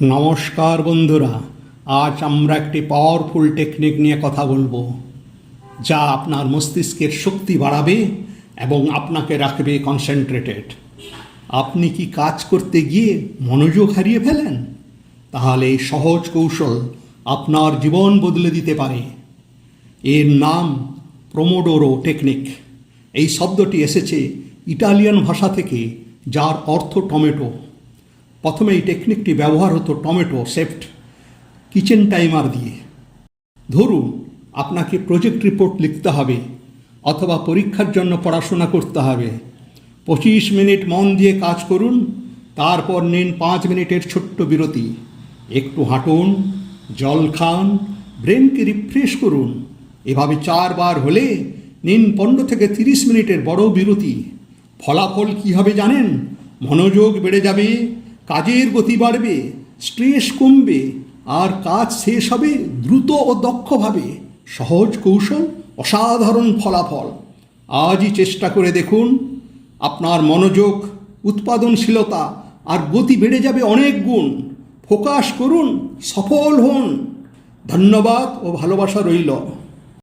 নমস্কার বন্ধুরা, আজ আমরা একটি পাওয়ারফুল টেকনিক নিয়ে কথা বলবো, যা আপনার মস্তিষ্কের শক্তি বাড়াবে এবং আপনাকে রাখবে কনসেন্ট্রেটেড। আপনি কি কাজ করতে গিয়ে মনোযোগ হারিয়ে ফেলেন? তাহলে এই সহজ কৌশল আপনার জীবন বদলে দিতে পারে। এর নাম প্রোমোডোরো টেকনিক। এই শব্দটি এসেছে ইটালিয়ান ভাষা থেকে, যার অর্থ টমেটো। প্রথমে এই টেকনিকটি ব্যবহার হতো টমেটো সেফট কিচেন টাইমার দিয়ে। ধরুন আপনাকে প্রজেক্ট রিপোর্ট লিখতে হবে অথবা পরীক্ষার জন্য পড়াশোনা করতে হবে। 25 মিনিট মন দিয়ে কাজ করুন, তারপর নিন 5 মিনিটের ছোট্ট বিরতি। একটু হাঁটুন, জল খান, ব্রেনকে রিফ্রেশ করুন। এভাবে 4 বার হলে নিন 15 থেকে 30 মিনিটের বড় বিরতি। ফলাফল কী হবে জানেন? মনোযোগ বেড়ে যাবে, কাজের গতি বাড়বে, স্ট্রেস কমবে, আর কাজ শেষ হবে দ্রুত ও দক্ষভাবে। সহজ কৌশল, অসাধারণ ফলাফল। আজই চেষ্টা করে দেখুন। আপনার মনোযোগ, উৎপাদনশীলতা আর গতি বেড়ে যাবে অনেক গুণ। ফোকাস করুন, সফল হন। ধন্যবাদ ও ভালোবাসা রইল।